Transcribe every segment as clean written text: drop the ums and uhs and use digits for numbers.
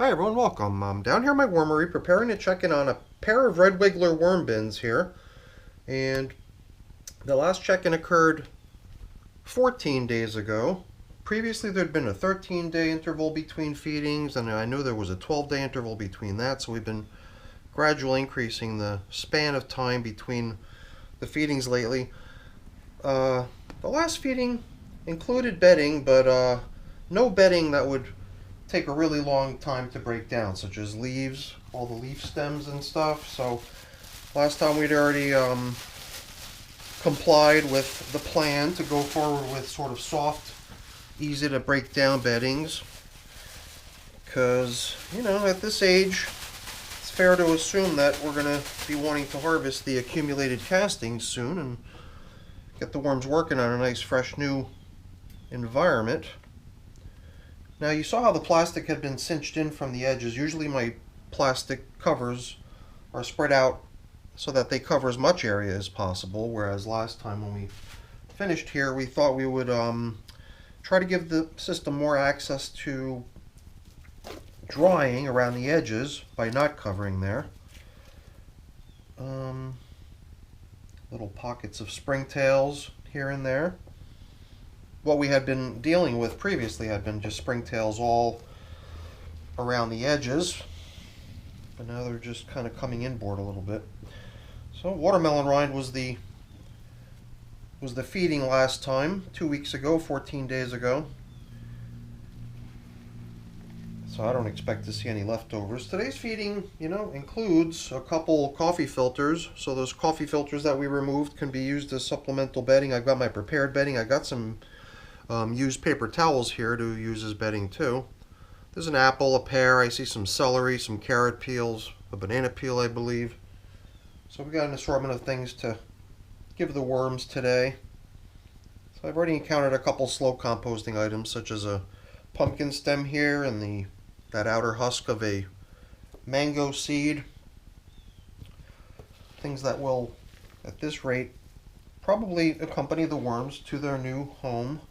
Hi everyone, welcome. I'm down here in my wormery preparing to check in on a pair of red wiggler worm bins here. And the last check-in occurred 14 days ago. Previously there'd been a 13-day interval between feedings, and I knew there was a 12-day interval between that, so we've been gradually increasing the span of time between the feedings lately. The last feeding included bedding, but no bedding that would take a really long time to break down, such as leaves, all the leaf stems and stuff. So last time we'd already complied with the plan to go forward with sort of soft, easy to break down beddings, because, you know, at this age it's fair to assume that we're going to be wanting to harvest the accumulated castings soon and get the worms working on a nice fresh new environment. Now you saw how the plastic had been cinched in from the edges. Usually my plastic covers are spread out so that they cover as much area as possible, whereas last time when we finished here we thought we would try to give the system more access to drying around the edges by not covering there. Little pockets of springtails here and there. What we had been dealing with previously had been just springtails all around the edges, but now they're just kind of coming inboard a little bit. So watermelon rind was the feeding last time, 2 weeks ago, 14 days ago. So I don't expect to see any leftovers. Today's feeding, you know, includes a couple coffee filters. So those coffee filters that we removed can be used as supplemental bedding. I've got my prepared bedding. I got some used paper towels here to use as bedding too. There's an apple, a pear, I see some celery, some carrot peels, a banana peel I believe. So we got an assortment of things to give the worms today. So I've already encountered a couple slow composting items, such as a pumpkin stem here and that outer husk of a mango seed. Things that will, at this rate, probably accompany the worms to their new home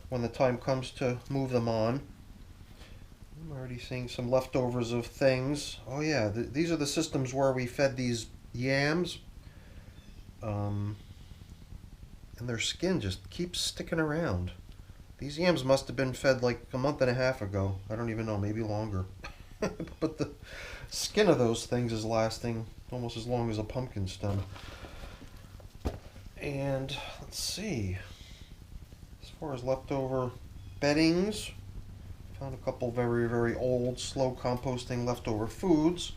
when the time comes to move them on. I'm already seeing some leftovers of things. Oh yeah, these are the systems where we fed these yams. And their skin just keeps sticking around. These yams must have been fed like a month and a half ago. I don't even know, maybe longer. But the skin of those things is lasting almost as long as a pumpkin stem. And let's see. As far as leftover beddings, found a couple very, very old, slow composting leftover foods.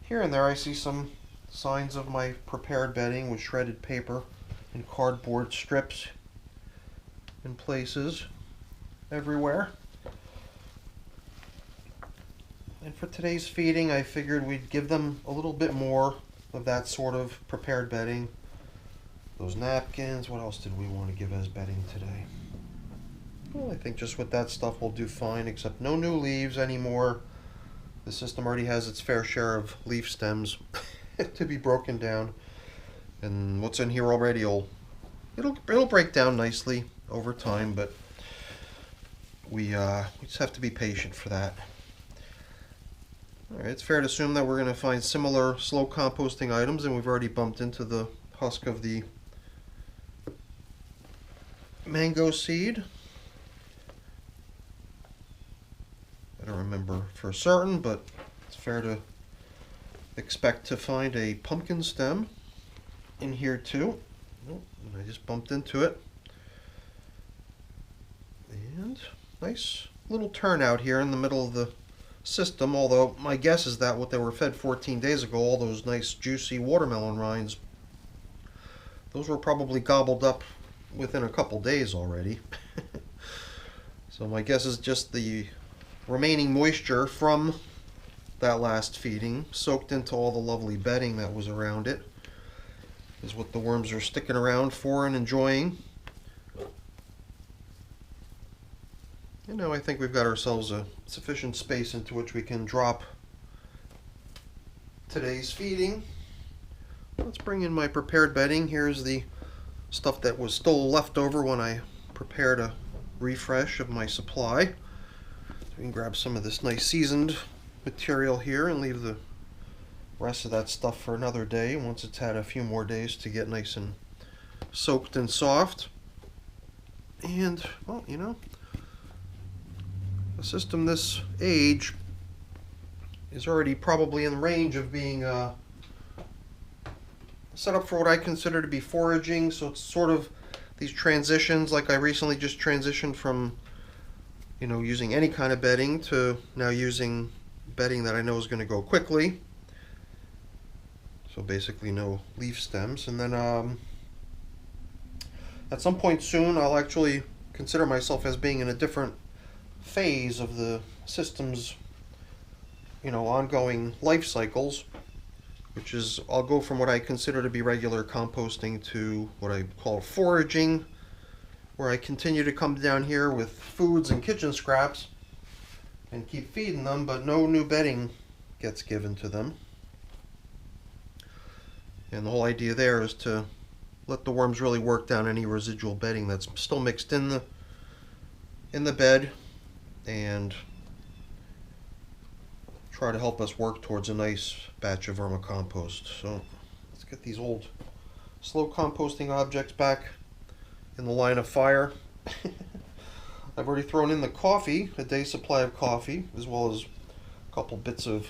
Here and there I see some signs of my prepared bedding with shredded paper and cardboard strips in places everywhere. And for today's feeding, I figured we'd give them a little bit more of that sort of prepared bedding. Those napkins, what else did we want to give as bedding today? Well, I think just with that stuff we'll do fine, except no new leaves anymore. The system already has its fair share of leaf stems to be broken down. And what's in here already it'll break down nicely over time, but we just have to be patient for that. Alright, it's fair to assume that we're going to find similar slow composting items, and we've already bumped into the husk of the mango seed. I don't remember for certain, but it's fair to expect to find a pumpkin stem in here too. Oh, I just bumped into it. And nice little turnout here in the middle of the system, although my guess is that what they were fed 14 days ago, all those nice juicy watermelon rinds, those were probably gobbled up within a couple days already. So my guess is just the remaining moisture from that last feeding soaked into all the lovely bedding that was around it is what the worms are sticking around for and enjoying. And now I think we've got ourselves a sufficient space into which we can drop today's feeding. Let's bring in my prepared bedding. Here's the stuff that was still left over when I prepared a refresh of my supply. We can grab some of this nice seasoned material here and leave the rest of that stuff for another day once it's had a few more days to get nice and soaked and soft. And, well, you know, a system this age is already probably in the range of being set up for what I consider to be foraging. So it's sort of these transitions, like I recently just transitioned from, you know, using any kind of bedding to now using bedding that I know is going to go quickly. So basically no leaf stems. And then at some point soon I'll actually consider myself as being in a different phase of the system's, you know, ongoing life cycles, which is I'll go from what I consider to be regular composting to what I call foraging, where I continue to come down here with foods and kitchen scraps and keep feeding them, but no new bedding gets given to them. And the whole idea there is to let the worms really work down any residual bedding that's still mixed in the bed, and try to help us work towards a nice batch of vermicompost. So let's get these old slow composting objects back in the line of fire. I've already thrown in the coffee, a day's supply of coffee, as well as a couple bits of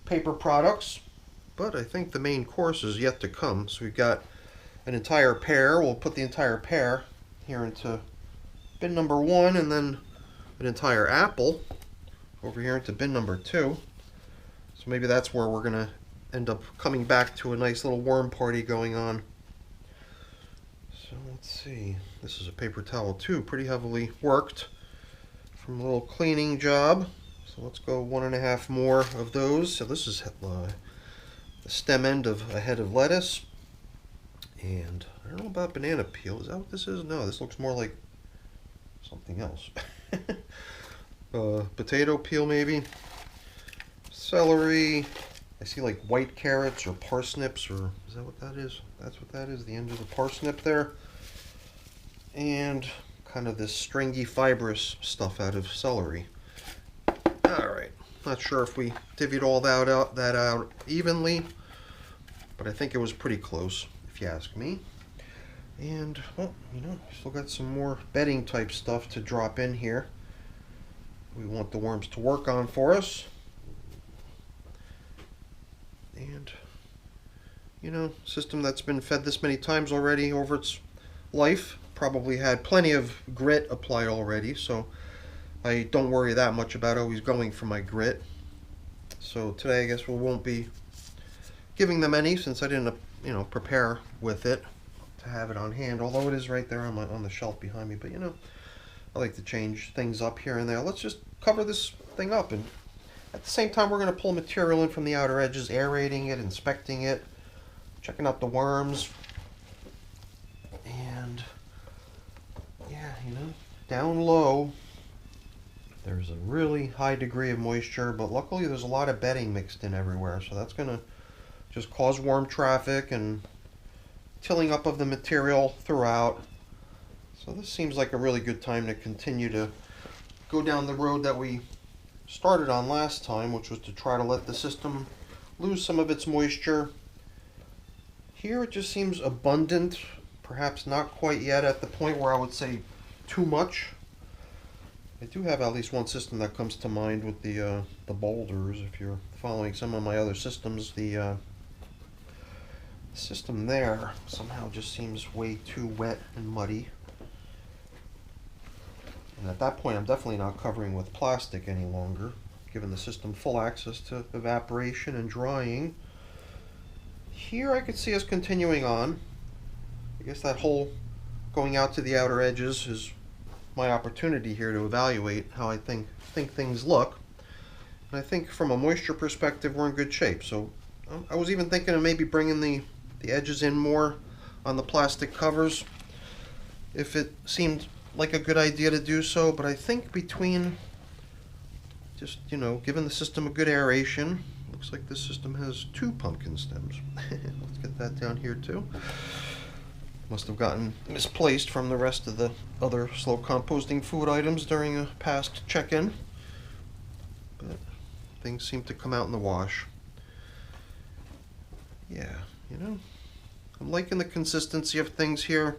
paper products. But I think the main course is yet to come. So we've got an entire pear. We'll put the entire pear here into bin number 1, and then an entire apple over here into bin number 2. So maybe that's where we're going to end up coming back to a nice little worm party going on. So let's see. This is a paper towel too, pretty heavily worked from a little cleaning job. So let's go 1.5 more of those. So this is the stem end of a head of lettuce. And I don't know about banana peel. Is that what this is? No, this looks more like something else. Potato peel maybe. Celery. I see like white carrots or parsnips, or is that what that is? That's what that is, the end of the parsnip there. And kind of this stringy fibrous stuff out of celery. Alright, not sure if we divvied all that out evenly, but I think it was pretty close, if you ask me. And, well, you know, still got some more bedding type stuff to drop in here. We want the worms to work on for us. And, you know, system that's been fed this many times already over its life probably had plenty of grit applied already, so I don't worry that much about always going for my grit. So today I guess we won't be giving them any, since I didn't, you know, prepare with it to have it on hand, although it is right there on the shelf behind me. But you know, I like to change things up here and there. Let's just cover this thing up, and at the same time we're going to pull material in from the outer edges, aerating it, inspecting it, checking out the worms. And yeah, you know, down low there's a really high degree of moisture, but luckily there's a lot of bedding mixed in everywhere, so that's going to just cause worm traffic and tilling up of the material throughout. So this seems like a really good time to continue to go down the road that we started on last time, which was to try to let the system lose some of its moisture. Here it just seems abundant, perhaps not quite yet at the point where I would say too much. I do have at least one system that comes to mind with the boulders. If you're following some of my other systems, the system there somehow just seems way too wet and muddy. And at that point I'm definitely not covering with plastic any longer, giving the system full access to evaporation and drying. Here I could see us continuing on. I guess that whole going out to the outer edges is my opportunity here to evaluate how I think things look. And I think from a moisture perspective we're in good shape. So I was even thinking of maybe bringing the edges in more on the plastic covers if it seemed like a good idea to do so. But I think between just, you know, giving the system a good aeration, looks like this system has 2 pumpkin stems. Let's get that down here too. Must have gotten misplaced from the rest of the other slow composting food items during a past check-in. but things seem to come out in the wash. Yeah, you know, I'm liking the consistency of things here.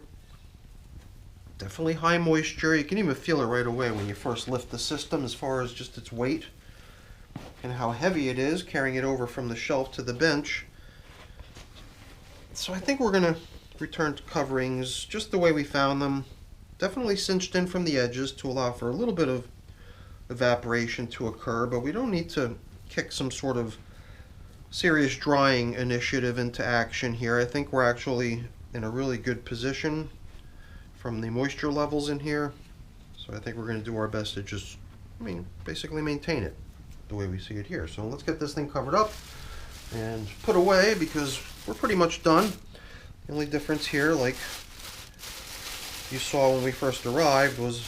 Definitely high moisture. You can even feel it right away when you first lift the system as far as just its weight and how heavy it is carrying it over from the shelf to the bench. So I think we're going to return to coverings just the way we found them. Definitely cinched in from the edges to allow for a little bit of evaporation to occur, but we don't need to kick some sort of serious drying initiative into action here. I think we're actually in a really good position from the moisture levels in here. So I think we're going to do our best to just, basically maintain it the way we see it here. So let's get this thing covered up and put away because we're pretty much done. The only difference here, like you saw when we first arrived, was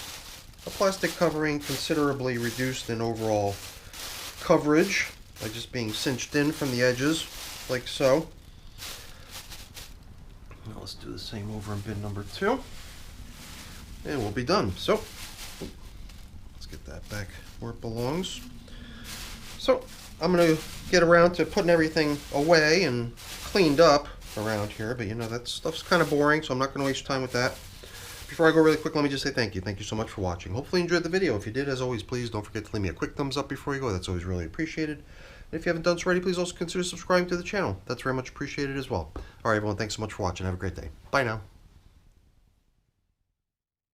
a plastic covering considerably reduced in overall coverage by just being cinched in from the edges, like so. Now let's do the same over in bin number 2. And we'll be done. So, let's get that back where it belongs. So, I'm going to get around to putting everything away and cleaned up around here, but you know, that stuff's kind of boring, so I'm not going to waste time with that. Before I go really quick, let me just say thank you. Thank you so much for watching. Hopefully you enjoyed the video. If you did, as always, please don't forget to leave me a quick thumbs up before you go. That's always really appreciated. And if you haven't done so already, please also consider subscribing to the channel. That's very much appreciated as well. All right, everyone, thanks so much for watching. Have a great day. Bye now.